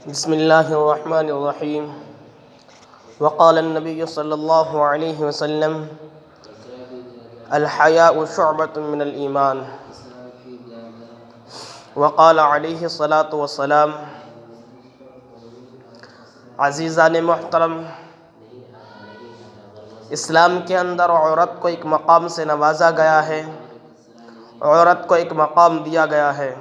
بسم اللہ الرحمن الرحیم وقال النبی صلی اللہ علیہ وسلم الحیاء شعبۃ من الایمان وقال علیہ الصلاۃ والسلام۔ عزیزان محترم، اسلام کے اندر عورت کو ایک مقام سے نوازا گیا ہے، عورت کو ایک مقام دیا گیا ہے۔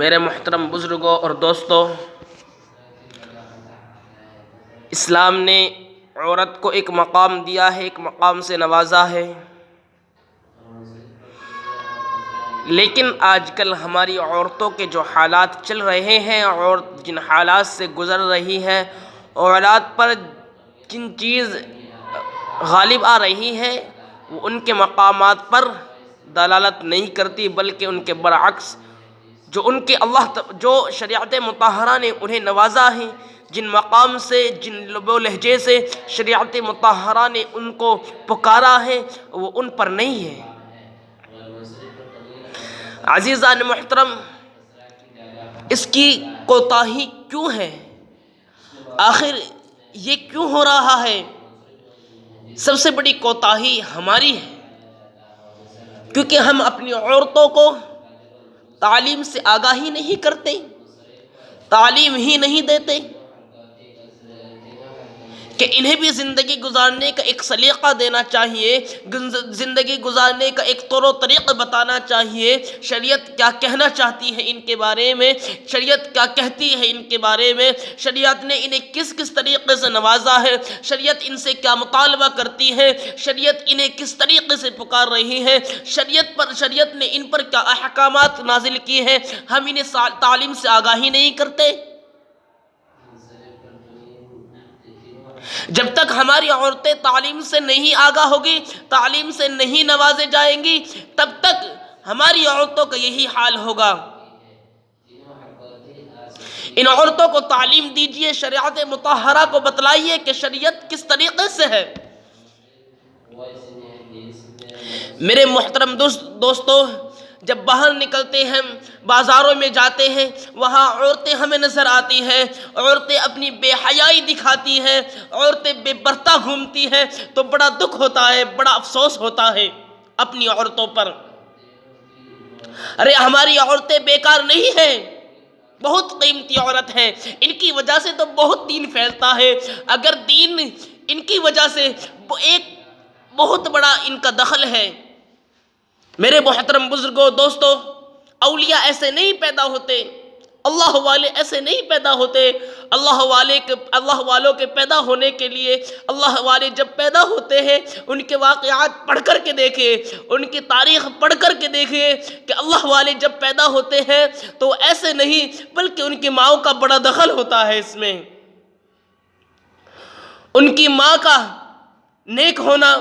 میرے محترم بزرگوں اور دوستوں، اسلام نے عورت کو ایک مقام دیا ہے، ایک مقام سے نوازا ہے، لیکن آج کل ہماری عورتوں کے جو حالات چل رہے ہیں اور جن حالات سے گزر رہی ہے، اولاد پر جن چیز غالب آ رہی ہے وہ ان کے مقامات پر دلالت نہیں کرتی، بلکہ ان کے برعکس جو ان کے جو شریعت مطہرہ نے انہیں نوازا ہے، جن مقام سے، جن لب و لہجے سے شریعت مطہرہ نے ان کو پکارا ہے، وہ ان پر نہیں ہے۔ عزیزان محترم، اس کی کوتاہی کیوں ہے؟ آخر یہ کیوں ہو رہا ہے؟ سب سے بڑی کوتاہی ہماری ہے، کیونکہ ہم اپنی عورتوں کو تعلیم سے آگاہی نہیں کرتے، تعلیم ہی نہیں دیتے کہ انہیں بھی زندگی گزارنے کا ایک سلیقہ دینا چاہیے، زندگی گزارنے کا ایک طور و طریقہ بتانا چاہیے۔ شریعت کیا کہنا چاہتی ہے ان کے بارے میں، شریعت کیا کہتی ہے ان کے بارے میں، شریعت نے انہیں کس کس طریقے سے نوازا ہے، شریعت ان سے کیا مطالبہ کرتی ہے، شریعت انہیں کس طریقے سے پکار رہی ہے، شریعت نے ان پر کیا احکامات نازل کیے ہیں، ہم انہیں تعلیم سے آگاہی نہیں کرتے۔ جب تک ہماری عورتیں تعلیم سے نہیں آگاہ ہوگی، تعلیم سے نہیں نوازے جائیں گی، تب تک ہماری عورتوں کا یہی حال ہوگا۔ ان عورتوں کو تعلیم دیجئے، شریعت مطہرہ کو بتلائیے کہ شریعت کس طریقے سے ہے۔ میرے محترم دوستوں، جب باہر نکلتے ہیں، بازاروں میں جاتے ہیں، وہاں عورتیں ہمیں نظر آتی ہیں، عورتیں اپنی بے حیائی دکھاتی ہیں، عورتیں بے پردہ گھومتی ہیں، تو بڑا دکھ ہوتا ہے، بڑا افسوس ہوتا ہے اپنی عورتوں پر۔ ارے ہماری عورتیں بیکار نہیں ہیں، بہت قیمتی عورت ہیں، ان کی وجہ سے تو بہت دین پھیلتا ہے۔ اگر دین ان کی وجہ سے ایک بہت بڑا ان کا دخل ہے۔ میرے محترم بزرگوں، دوستوں، اولیاء ایسے نہیں پیدا ہوتے، اللہ والے ایسے نہیں پیدا ہوتے۔ اللہ والوں کے پیدا ہونے کے لیے، اللہ والے جب پیدا ہوتے ہیں، ان کے واقعات پڑھ کر کے دیکھیں، ان کی تاریخ پڑھ کر کے دیکھیں کہ اللہ والے جب پیدا ہوتے ہیں تو ایسے نہیں، بلکہ ان کی ماں کا بڑا دخل ہوتا ہے اس میں۔ ان کی ماں کا نیک ہونا،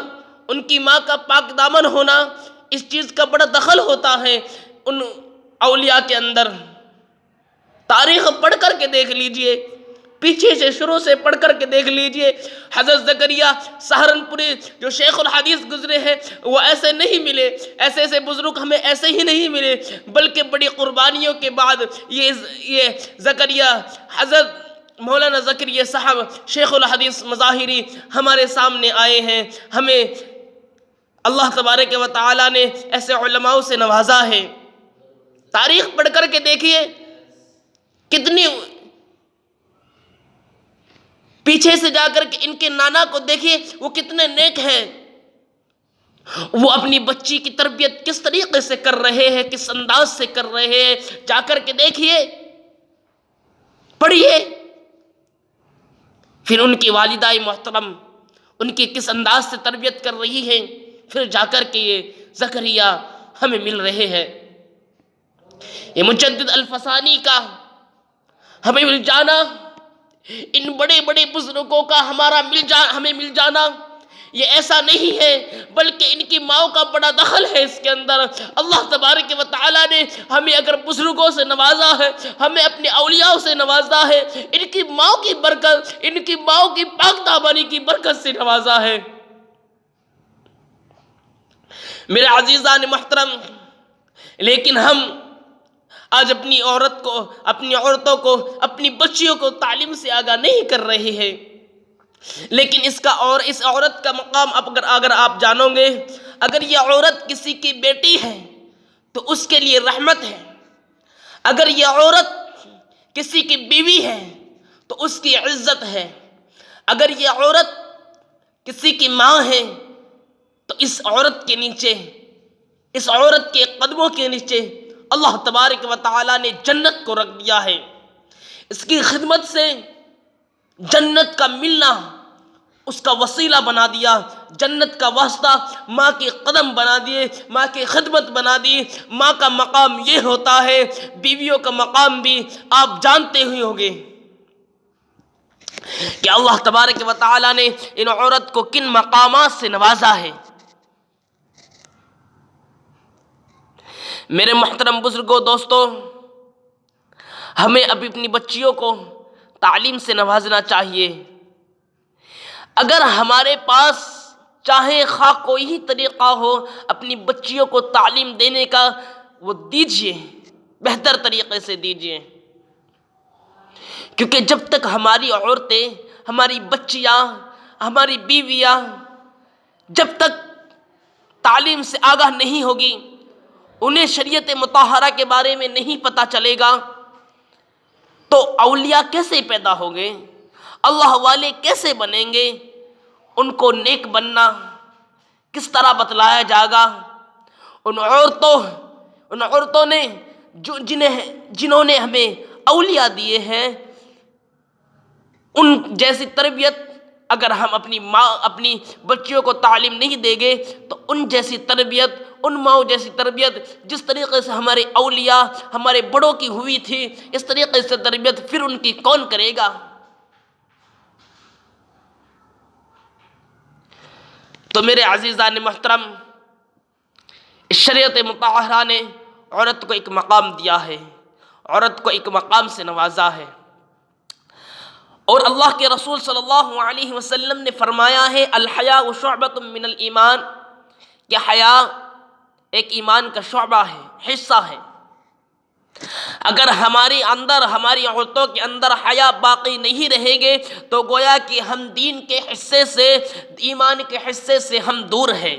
ان کی ماں کا پاک دامن ہونا، اس چیز کا بڑا دخل ہوتا ہے ان اولیاء کے اندر۔ تاریخ پڑھ کر کے دیکھ لیجئے، پیچھے سے شروع سے پڑھ کر کے دیکھ لیجئے۔ حضرت زکریا سہارنپوری جو شیخ الحدیث گزرے ہیں، وہ ایسے نہیں ملے، ایسے بزرگ ہمیں ایسے ہی نہیں ملے، بلکہ بڑی قربانیوں کے بعد یہ زکریا، حضرت مولانا زکریا صاحب شیخ الحدیث مظاہری ہمارے سامنے آئے ہیں۔ ہمیں اللہ تبارک و تعالیٰ نے ایسے علماء سے نوازا ہے۔ تاریخ پڑھ کر کے دیکھیے، کتنی پیچھے سے جا کر کے ان کے نانا کو دیکھیے، وہ کتنے نیک ہیں، وہ اپنی بچی کی تربیت کس طریقے سے کر رہے ہیں، کس انداز سے کر رہے ہیں، جا کر کے دیکھیے، پڑھیے۔ پھر ان کی والدہ محترم ان کی کس انداز سے تربیت کر رہی ہیں، پھر جا کر کے یہ زکریا ہمیں مل رہے ہیں۔ یہ مجدد الفسانی کا ہمیں مل جانا، ان بڑے بڑے بزرگوں کا ہمیں مل جانا، یہ ایسا نہیں ہے، بلکہ ان کی ماں کا بڑا دخل ہے اس کے اندر۔ اللہ تبارک و تعالیٰ نے ہمیں اگر بزرگوں سے نوازا ہے، ہمیں اپنے اولیاء سے نوازا ہے، ان کی ماں کی برکت، ان کی ماں کی پاک دامنی کی برکت سے نوازا ہے۔ میرے عزیزان محترم، لیکن ہم آج اپنی عورتوں کو، اپنی بچیوں کو تعلیم سے آگاہ نہیں کر رہے ہیں۔ لیکن اس عورت کا مقام اگر آپ جانو گے، اگر یہ عورت کسی کی بیٹی ہے تو اس کے لیے رحمت ہے، اگر یہ عورت کسی کی بیوی ہے تو اس کی عزت ہے، اگر یہ عورت کسی کی ماں ہے تو اس عورت کے نیچے، اس عورت کے قدموں کے نیچے اللہ تبارک و تعالی نے جنت کو رکھ دیا ہے۔ اس کی خدمت سے جنت کا ملنا اس کا وسیلہ بنا دیا، جنت کا واسطہ ماں کے قدم بنا دیے، ماں کی خدمت بنا دی۔ ماں کا مقام یہ ہوتا ہے، بیویوں کا مقام بھی آپ جانتے ہی ہوں گے کہ اللہ تبارک و تعالی نے ان عورت کو کن مقامات سے نوازا ہے۔ میرے محترم بزرگوں، دوستو، ہمیں اب اپنی بچیوں کو تعلیم سے نوازنا چاہیے۔ اگر ہمارے پاس چاہے خواہ کوئی ہی طریقہ ہو اپنی بچیوں کو تعلیم دینے کا، وہ دیجیے، بہتر طریقے سے دیجیے، کیونکہ جب تک ہماری عورتیں، ہماری بچیاں، ہماری بیویاں جب تک تعلیم سے آگاہ نہیں ہوگی، انہیں شریعت مطہرہ کے بارے میں نہیں پتہ چلے گا، تو اولیاء کیسے پیدا ہوں گے؟ اللہ والے کیسے بنیں گے؟ ان کو نیک بننا کس طرح بتلایا جائے گا؟ ان عورتوں نے جنہوں نے ہمیں اولیاء دیے ہیں، ان جیسی تربیت اگر ہم اپنی بچیوں کو تعلیم نہیں دیں گے تو ان جیسی تربیت، ان ماؤں جیسی تربیت جس طریقے سے ہمارے اولیاء، ہمارے بڑوں کی ہوئی تھی، اس طریقے سے تربیت پھر ان کی کون کرے گا؟ تو میرے عزیزان محترم، اس شریعت مطہرہ نے عورت کو ایک مقام دیا ہے، عورت کو ایک مقام سے نوازا ہے، اور اللہ کے رسول صلی اللہ علیہ وسلم نے فرمایا ہے الحیاء شعبۃ من الایمان، کہ حیا ایک ایمان کا شعبہ ہے، حصہ ہے۔ اگر ہماری عورتوں کے اندر حیا باقی نہیں رہے گے تو گویا کہ ہم دین کے حصے سے، ایمان کے حصے سے ہم دور ہیں،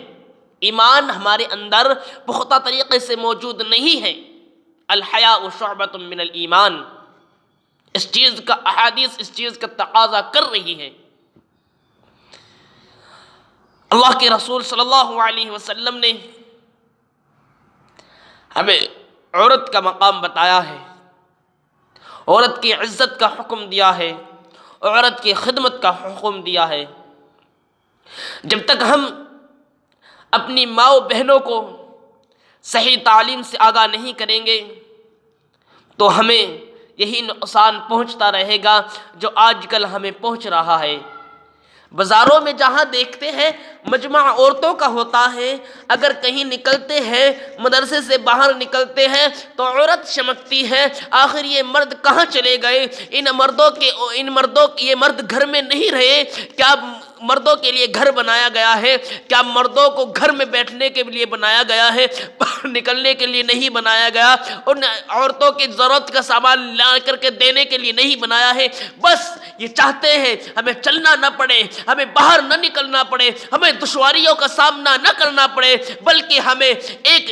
ایمان ہمارے اندر پختہ طریقے سے موجود نہیں ہے۔ الحیاء شعبۃ من الایمان، اس چیز کا احادیث اس چیز کا تقاضا کر رہی ہے۔ اللہ کے رسول صلی اللہ علیہ وسلم نے ہمیں عورت کا مقام بتایا ہے، عورت کی عزت کا حکم دیا ہے، عورت کی خدمت کا حکم دیا ہے۔ جب تک ہم اپنی ماؤں بہنوں کو صحیح تعلیم سے آگاہ نہیں کریں گے تو ہمیں یہی نقصان پہنچتا رہے گا جو آج کل ہمیں پہنچ رہا ہے۔ بازاروں میں جہاں دیکھتے ہیں مجمع عورتوں کا ہوتا ہے، اگر کہیں نکلتے ہیں، مدرسے سے باہر نکلتے ہیں تو عورت چمکتی ہے، آخر یہ مرد کہاں چلے گئے؟ یہ مرد گھر میں نہیں رہے کیا؟ مردوں کے لیے گھر بنایا گیا ہے کیا؟ مردوں کو گھر میں بیٹھنے کے لیے بنایا گیا ہے، باہر نکلنے کے لیے نہیں بنایا گیا، ان عورتوں کی ضرورت کا سامان لا کر کے دینے کے لیے نہیں بنایا ہے۔ بس یہ چاہتے ہیں ہمیں چلنا نہ پڑے، ہمیں باہر نہ نکلنا پڑے، ہمیں دشواریوں کا سامنا نہ کرنا پڑے، بلکہ ہمیں ایک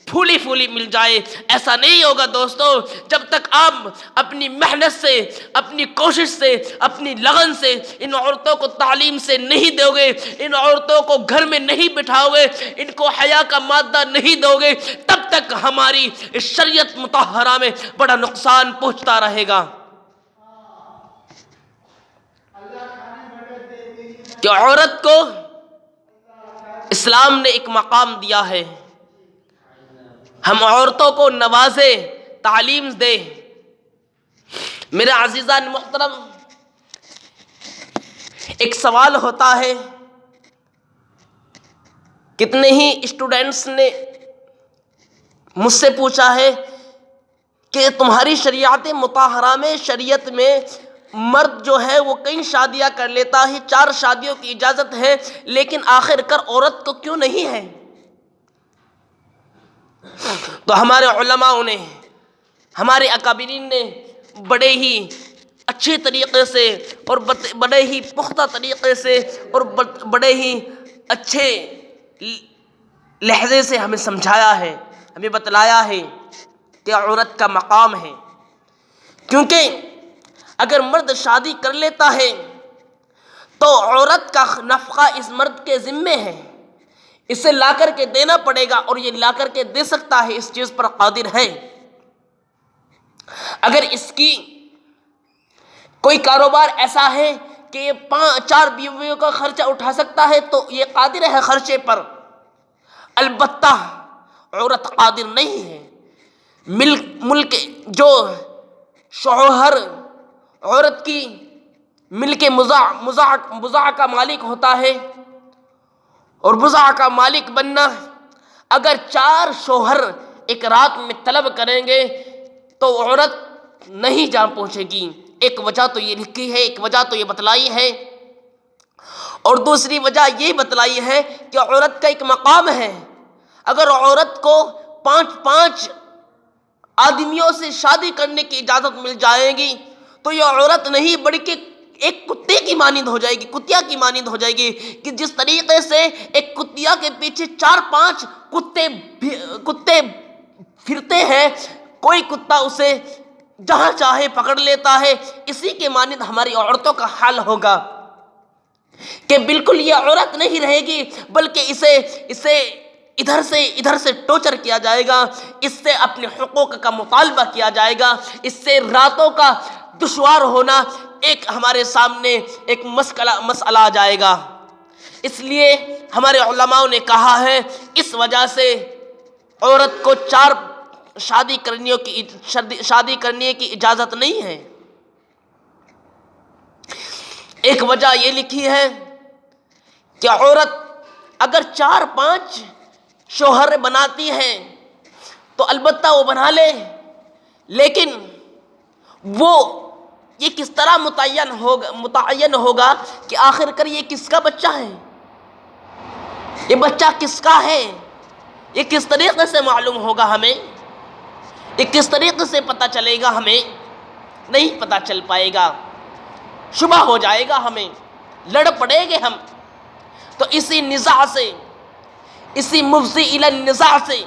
پھولی مل جائے۔ ایسا نہیں ہوگا دوستو، جب تک آپ اپنی محنت سے، اپنی کوشش سے، اپنی لگن سے ان عورتوں کو تعلیم سے نہیں دو گے، ان عورتوں کو گھر میں نہیں بٹھاؤ گے، ان کو حیا کا مادہ نہیں دو گے، تب تک ہماری اس شریعت مطہرہ میں بڑا نقصان پہنچتا رہے گا۔ کہ عورت کو اسلام نے ایک مقام دیا ہے، ہم عورتوں کو نوازے، تعلیم دے۔ میرے عزیزان محترم، ایک سوال ہوتا ہے، کتنے ہی اسٹوڈنٹس نے مجھ سے پوچھا ہے کہ تمہاری شریعت مطہرہ میں، شریعت میں مرد جو ہے وہ کئی شادیاں کر لیتا ہے، 4 شادیوں کی اجازت ہے، لیکن آخر کار عورت کو کیوں نہیں ہے؟ تو ہمارے علماء نے، ہمارے اکابرین نے بڑے ہی اچھے طریقے سے اور بڑے ہی پختہ طریقے سے اور بڑے ہی اچھے لہجے سے ہمیں سمجھایا ہے، ہمیں بتلایا ہے کہ عورت کا مقام ہے. کیونکہ اگر مرد شادی کر لیتا ہے تو عورت کا نفقہ اس مرد کے ذمے ہے، اسے لا کر کے دینا پڑے گا، اور یہ لا کر کے دے سکتا ہے، اس چیز پر قادر ہے. اگر اس کی کوئی کاروبار ایسا ہے کہ یہ 4 بیویوں کا خرچہ اٹھا سکتا ہے تو یہ قادر ہے خرچے پر. البتہ عورت قادر نہیں ہے. ملک جو شوہر عورت کی ملک مضاع کا مالک ہوتا ہے، اور مضاع کا مالک بننا، اگر 4 شوہر ایک رات میں طلب کریں گے تو عورت نہیں جا پہنچے گی. ایک وجہ تو یہ لکھی ہے، ایک وجہ تو یہ بتلائی ہے، اور دوسری وجہ یہ بتلائی ہے کہ عورت کا ایک مقام ہے. اگر عورت کو 5 آدمیوں سے شادی کرنے کی اجازت مل جائے گی تو یہ عورت نہیں بلکہ ایک کتے کی مانند ہو جائے گی، کتیا کی مانند ہو جائے گی. کہ جس طریقے سے ایک کتیا کے پیچھے 4-5 کتے پھرتے ہیں، کوئی کتا اسے جہاں چاہے پکڑ لیتا ہے، اسی کے مانند ہماری عورتوں کا حال ہوگا کہ بالکل یہ عورت نہیں رہے گی، بلکہ اسے ادھر سے ٹورچر کیا جائے گا، اس سے اپنے حقوق کا مطالبہ کیا جائے گا، اس سے راتوں کا دشوار ہونا ایک ہمارے سامنے ایک مسئلہ آ جائے گا. اس لیے ہمارے علماء نے کہا ہے اس وجہ سے عورت کو 4 شادی کرنے کی اجازت نہیں ہے. ایک وجہ یہ لکھی ہے کہ عورت اگر 4-5 شوہر بناتی ہے تو البتہ وہ بنا لے، لیکن وہ یہ کس طرح متعین ہوگا کہ آخر کر یہ کس کا بچہ ہے، یہ بچہ کس کا ہے، یہ کس طریقے سے معلوم ہوگا ہمیں، یہ کس طریقے سے پتہ چلے گا ہمیں؟ نہیں پتہ چل پائے گا، شبہ ہو جائے گا، ہمیں لڑ پڑیں گے ہم. تو اسی نزاع سے، اسی مفضی الی النزاع سے،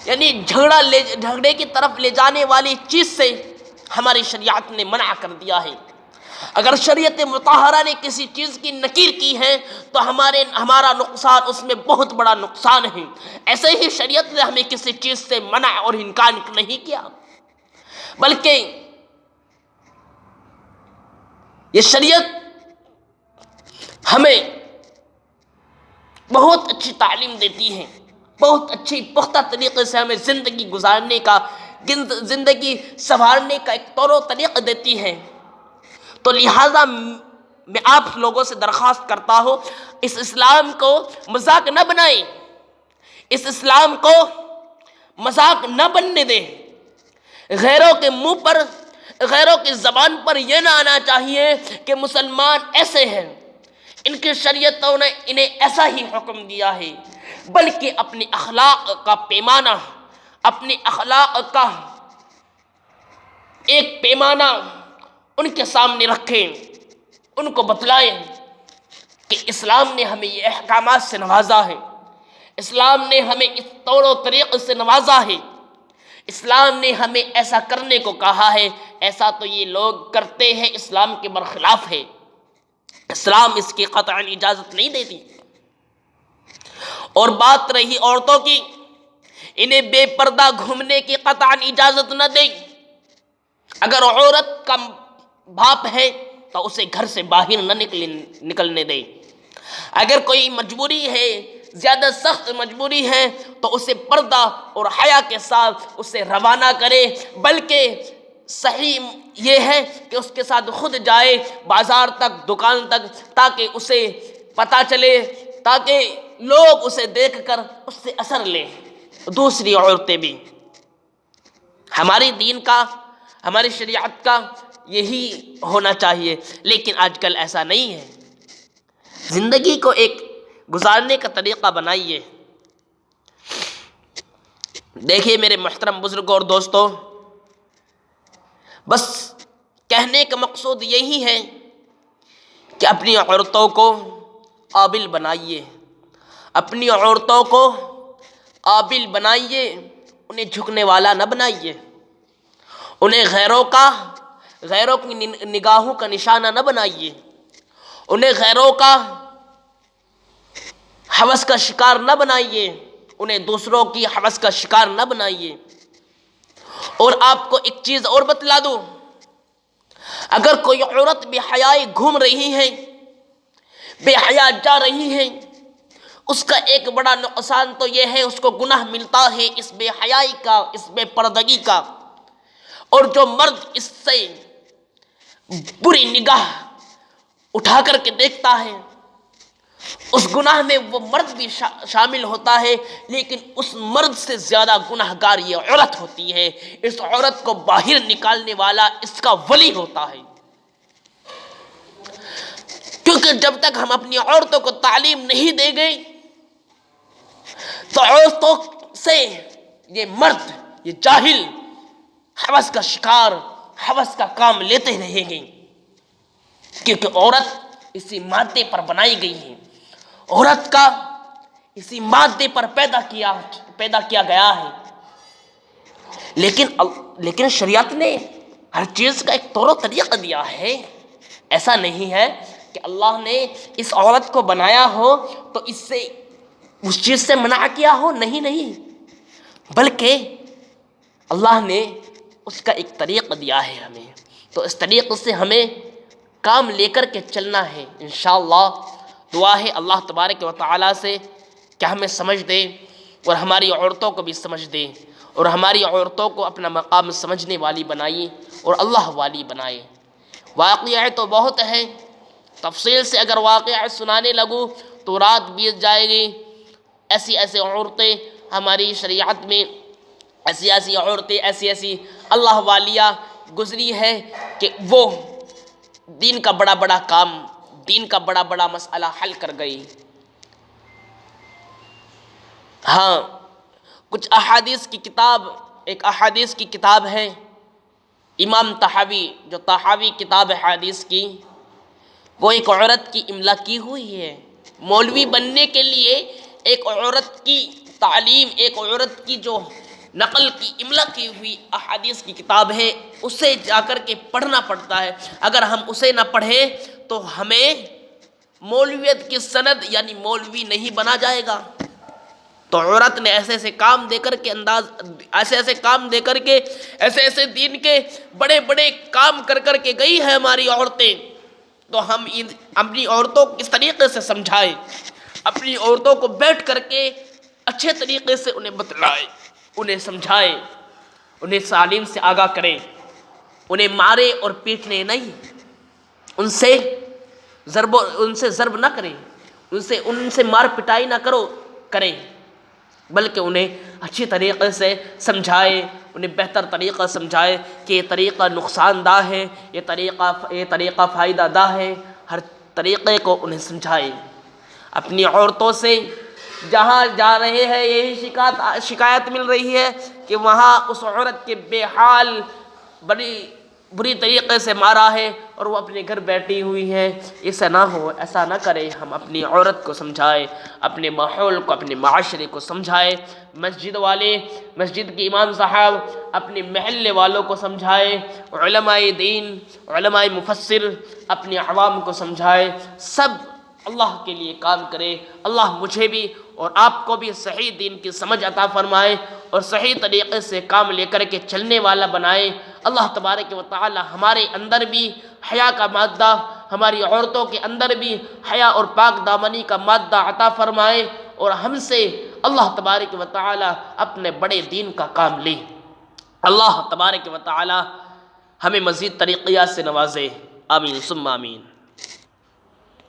یعنی جھگڑے کی طرف لے جانے والی چیز سے ہماری شریعت نے منع کر دیا ہے. اگر شریعت مطہرہ نے کسی چیز کی نکیر کی ہے تو ہمارا نقصان اس میں بہت بڑا نقصان ہے. ایسے ہی شریعت نے ہمیں کسی چیز سے منع اور انکار نہیں کیا، بلکہ یہ شریعت ہمیں بہت اچھی تعلیم دیتی ہے، بہت اچھی پختہ طریقے سے ہمیں زندگی گزارنے کا، زندگی سنوارنے کا ایک طور و طریقہ دیتی ہے. تو لہٰذا میں آپ لوگوں سے درخواست کرتا ہوں اس اسلام کو مذاق نہ بنائیں، اس اسلام کو مذاق نہ بننے دیں. غیروں کے منہ پر، غیروں کی زبان پر یہ نہ آنا چاہیے کہ مسلمان ایسے ہیں، ان کی شریعتوں نے انہیں ایسا ہی حکم دیا ہے، بلکہ اپنے اخلاق کا پیمانہ، اپنے اخلاق کا ایک پیمانہ ان کے سامنے رکھیں، ان کو بتلائیں کہ اسلام نے ہمیں یہ احکامات سے نوازا ہے، اسلام نے ہمیں اس طور و طریقے سے نوازا ہے، اسلام نے ہمیں ایسا کرنے کو کہا ہے، ایسا تو یہ لوگ کرتے ہیں اسلام کے برخلاف ہے، اسلام اس کی قطعاً اجازت نہیں دیتی. اور بات رہی عورتوں کی، انہیں بے پردہ گھومنے کی قطعاً اجازت نہ دیں. اگر عورت کا باپ ہے تو اسے گھر سے باہر نہ نکلنے دیں. اگر کوئی مجبوری ہے، زیادہ سخت مجبوری ہے، تو اسے پردہ اور حیا کے ساتھ اسے روانہ کرے. بلکہ صحیح یہ ہے کہ اس کے ساتھ خود جائے بازار تک، دکان تک، تاکہ اسے پتہ چلے، تاکہ لوگ اسے دیکھ کر اس سے اثر لیں. دوسری عورتیں بھی، ہماری دین کا، ہماری شریعت کا یہی ہونا چاہیے، لیکن آج کل ایسا نہیں ہے. زندگی کو ایک گزارنے کا طریقہ بنائیے. دیکھیے میرے محترم بزرگوں اور دوستوں، بس کہنے کا مقصود یہی ہے کہ اپنی عورتوں کو قابل بنائیے، اپنی عورتوں کو قابل بنائیے، انہیں جھکنے والا نہ بنائیے، انہیں غیروں کی نگاہوں کا نشانہ نہ بنائیے، انہیں غیروں کا ہوس کا شکار نہ بنائیے، انہیں دوسروں کی ہوس کا شکار نہ بنائیے۔ اور آپ کو ایک چیز اور بتلا دوں، اگر کوئی عورت بے حیائی گھوم رہی ہے، بے حیا جا رہی ہے، اس کا ایک بڑا نقصان تو یہ ہے، اس کو گناہ ملتا ہے اس بے حیائی کا، اس بے پردگی کا۔ اور جو مرد اس سے بری نگاہ اٹھا کر کے دیکھتا ہے، اس گناہ میں وہ مرد بھی شامل ہوتا ہے، لیکن اس مرد سے زیادہ گناہ گار یہ عورت ہوتی ہے۔ اس عورت کو باہر نکالنے والا اس کا ولی ہوتا ہے، کیونکہ جب تک ہم اپنی عورتوں کو تعلیم نہیں دیں گے تو عورتوں سے یہ مرد، یہ جاہل ہوس کا شکار، ہوس کا کام لیتے رہیں گے، کیونکہ عورت اسی مادے پر بنائی گئی ہے، عورت کا اسی مادے پر پیدا کیا گیا ہے۔ لیکن شریعت نے ہر چیز کا ایک طور و طریقہ دیا ہے۔ ایسا نہیں ہے کہ اللہ نے اس عورت کو بنایا ہو تو اس چیز سے منع کیا ہو، نہیں، بلکہ اللہ نے اس کا ایک طریقہ دیا ہے ہمیں، تو اس طریقے سے ہمیں کام لے کر کے چلنا ہے۔ انشاءاللہ دعا ہے اللہ تبارک و تعالیٰ سے کہ ہمیں سمجھ دے اور ہماری عورتوں کو بھی سمجھ دے، اور ہماری عورتوں کو اپنا مقام سمجھنے والی بنائے اور اللہ والی بنائے۔ واقعہ تو بہت ہے، تفصیل سے اگر واقعہ سنانے لگوں تو رات بیت جائے گی۔ ایسی عورتیں ہماری شریعت میں، ایسی عورتیں، ایسی اللہ والیاں گزری ہے کہ وہ دین کا بڑا کام، دین کا بڑا مسئلہ حل کر گئی۔ ہاں، کچھ ایک احادیث کی کتاب ہے، امام طحاوی، جو طحاوی کتاب ہے حدیث کی، وہ ایک عورت کی املا کی ہوئی ہے۔ مولوی بننے کے لیے ایک عورت کی تعلیم، ایک عورت کی جو نقل کی املا کی ہوئی احادیث کی کتاب ہے، اسے جا کر کے پڑھنا پڑتا ہے۔ اگر ہم اسے نہ پڑھیں تو ہمیں مولویت کی سند یعنی مولوی نہیں بنا جائے گا۔ تو عورت نے ایسے کام دے کر کے ایسے دین کے بڑے کام کر کے گئی ہے ہماری عورتیں، تو ہم اپنی عورتوں کو کس طریقے سے سمجھائیں، اپنی عورتوں کو بیٹھ کر کے اچھے طریقے سے انہیں بتلائیں، انہیں سمجھائیں، انہیں تعلیم سے آگاہ کریں، انہیں مارے اور پیٹنے نہیں، ان سے ضرب نہ کریں، ان سے مار پٹائی نہ کریں، بلکہ انہیں اچھی طریقے سے سمجھائے، انہیں بہتر طریقہ سمجھائے کہ یہ طریقہ نقصان دہ ہے، یہ طریقہ فائدہ دہ ہے، ہر طریقے کو انہیں سمجھائے۔ اپنی عورتوں سے جہاں جا رہے ہیں یہی شکایت مل رہی ہے کہ وہاں اس عورت کے بے حال بری طریقے سے مارا ہے اور وہ اپنے گھر بیٹھی ہوئی ہے۔ ایسا نہ ہو، ایسا نہ کرے، ہم اپنی عورت کو سمجھائے، اپنے ماحول کو، اپنے معاشرے کو سمجھائے، مسجد کے امام صاحب اپنے محلے والوں کو سمجھائے، علماء دین، علماء مفسر اپنے عوام کو سمجھائے، سب اللہ کے لیے کام کرے۔ اللہ مجھے بھی اور آپ کو بھی صحیح دین کی سمجھ عطا فرمائے اور صحیح طریقے سے کام لے کر کے چلنے والا بنائے۔ اللہ تبارک و تعالی ہمارے اندر بھی حیا کا مادہ، ہماری عورتوں کے اندر بھی حیا اور پاک دامنی کا مادہ عطا فرمائے، اور ہم سے اللہ تبارک و تعالی اپنے بڑے دین کا کام لے۔ اللہ تبارک و تعالی ہمیں مزید طریقیات سے نوازے، آمین ثم آمین۔